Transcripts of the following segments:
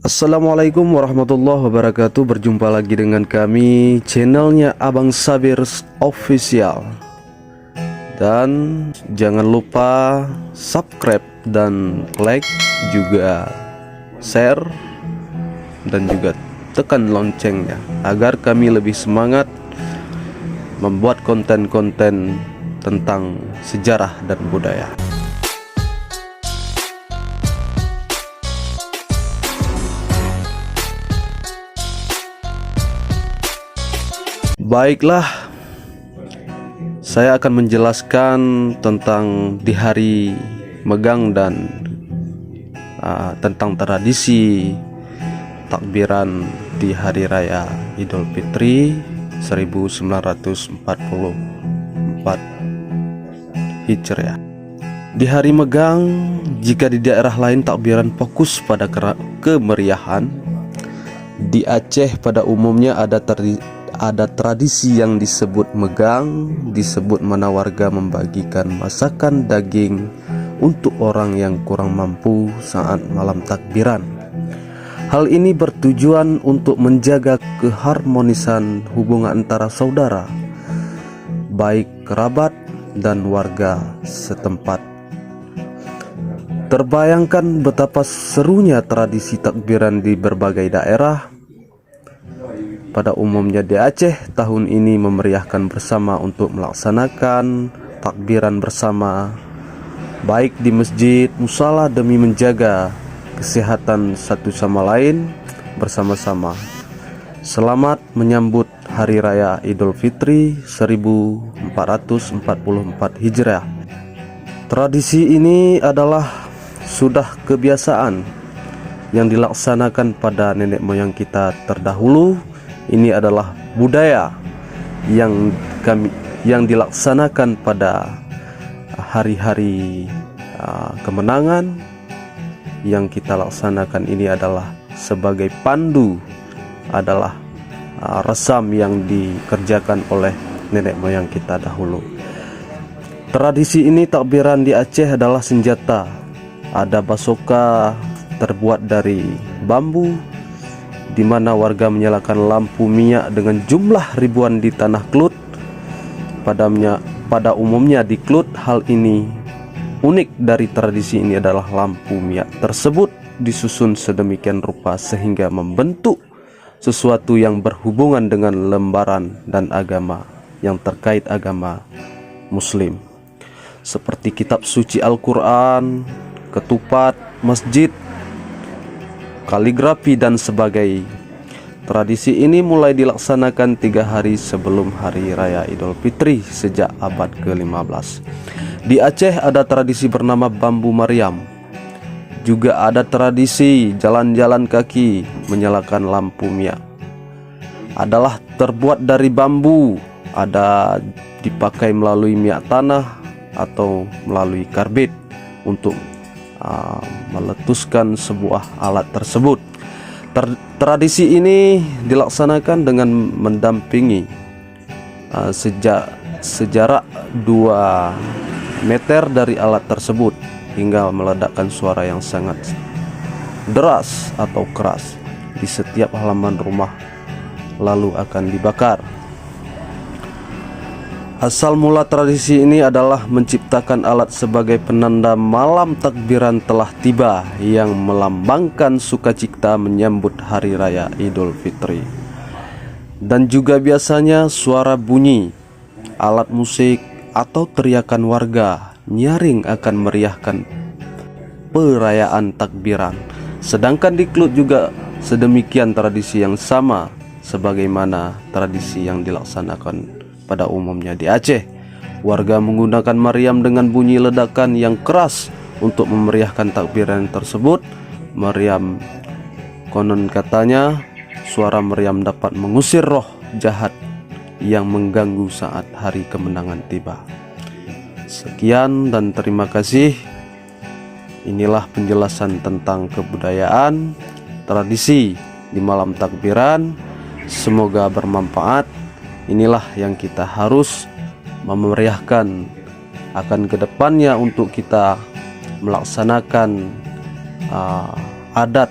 Assalamualaikum warahmatullahi wabarakatuh. Berjumpa lagi dengan kami, channelnya Abang Sabir Official. Dan jangan lupa subscribe dan like, juga share, dan juga tekan loncengnya agar kami lebih semangat membuat konten-konten tentang sejarah dan budaya. Baiklah, saya akan menjelaskan tentang di hari Megang dan tentang tradisi takbiran di hari raya Idul Fitri 1944 Hijriah. Di hari Megang, jika di daerah lain takbiran fokus pada kemeriahan, di Aceh pada umumnya ada tradisi yang disebut Megang, disebut mana warga membagikan masakan daging untuk orang yang kurang mampu saat malam takbiran. Hal ini bertujuan untuk menjaga keharmonisan hubungan antara saudara, baik kerabat dan warga setempat. Terbayangkan betapa serunya tradisi takbiran di berbagai daerah. Pada umumnya di Aceh, tahun ini memeriahkan bersama untuk melaksanakan takbiran bersama, baik di masjid, musala, demi menjaga kesehatan satu sama lain bersama-sama. Selamat menyambut Hari Raya Idul Fitri 1444 Hijriah. Tradisi ini adalah sudah kebiasaan yang dilaksanakan pada nenek moyang kita terdahulu. Ini adalah budaya yang dilaksanakan pada hari-hari kemenangan. Yang kita laksanakan ini adalah sebagai pandu, adalah resam yang dikerjakan oleh nenek moyang kita dahulu. Tradisi ini takbiran di Aceh adalah senjata. Ada basoka terbuat dari bambu, di mana warga menyalakan lampu minyak dengan jumlah ribuan di tanah Klut. Pada umumnya di Klut, hal ini unik dari tradisi ini adalah lampu minyak tersebut disusun sedemikian rupa sehingga membentuk sesuatu yang berhubungan dengan lembaran dan agama yang terkait agama Muslim, seperti kitab suci Al-Quran, ketupat, masjid, kaligrafi, dan sebagainya. Tradisi ini mulai dilaksanakan 3 hari sebelum Hari Raya Idul Fitri sejak abad ke-15. Di Aceh ada tradisi bernama Bambu Maryam. Juga ada tradisi jalan-jalan kaki menyalakan lampu minyak. Adalah terbuat dari bambu, ada dipakai melalui minyak tanah atau melalui karbit untuk meletuskan sebuah alat tersebut. Tradisi ini dilaksanakan dengan mendampingi sejarak 2 meter dari alat tersebut hingga meledakkan suara yang sangat deras atau keras di setiap halaman rumah, lalu akan dibakar. Asal mula tradisi ini adalah menciptakan alat sebagai penanda malam takbiran telah tiba, yang melambangkan sukacita menyambut Hari Raya Idul Fitri. Dan juga biasanya suara bunyi alat musik atau teriakan warga nyaring akan meriahkan perayaan takbiran. Sedangkan di Klut juga sedemikian tradisi yang sama sebagaimana tradisi yang dilaksanakan pada umumnya di Aceh. Warga menggunakan meriam dengan bunyi ledakan yang keras untuk memeriahkan takbiran tersebut. Meriam, konon katanya suara meriam dapat mengusir roh jahat yang mengganggu saat hari kemenangan tiba. Sekian dan terima kasih. Inilah penjelasan tentang kebudayaan tradisi di malam takbiran. Semoga bermanfaat. Inilah yang kita harus memeriahkan akan kedepannya untuk kita melaksanakan adat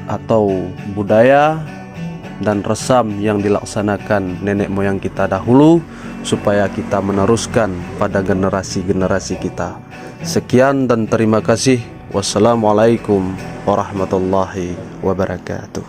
atau budaya dan resam yang dilaksanakan nenek moyang kita dahulu, supaya kita meneruskan pada generasi-generasi kita. Sekian dan terima kasih. Wassalamualaikum warahmatullahi wabarakatuh.